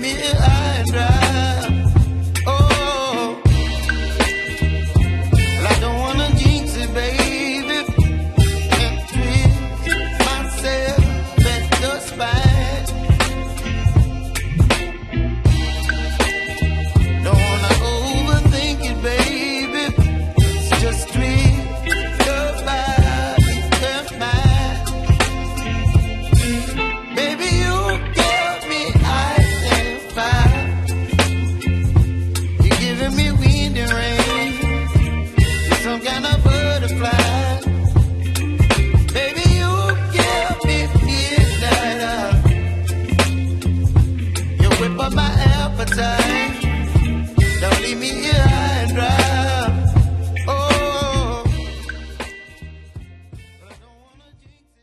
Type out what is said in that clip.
me here high and dry. Oh, well, I don't wanna jinx it, baby, and twist myself at the spine. Don't wanna overthink it, baby. It's just twist your body and mine. Baby, you give me ice and fire. You're giving me wind and rain. You're some kind of butterfly. Baby, you give me midnight. You whip up my appetite. Don't leave me here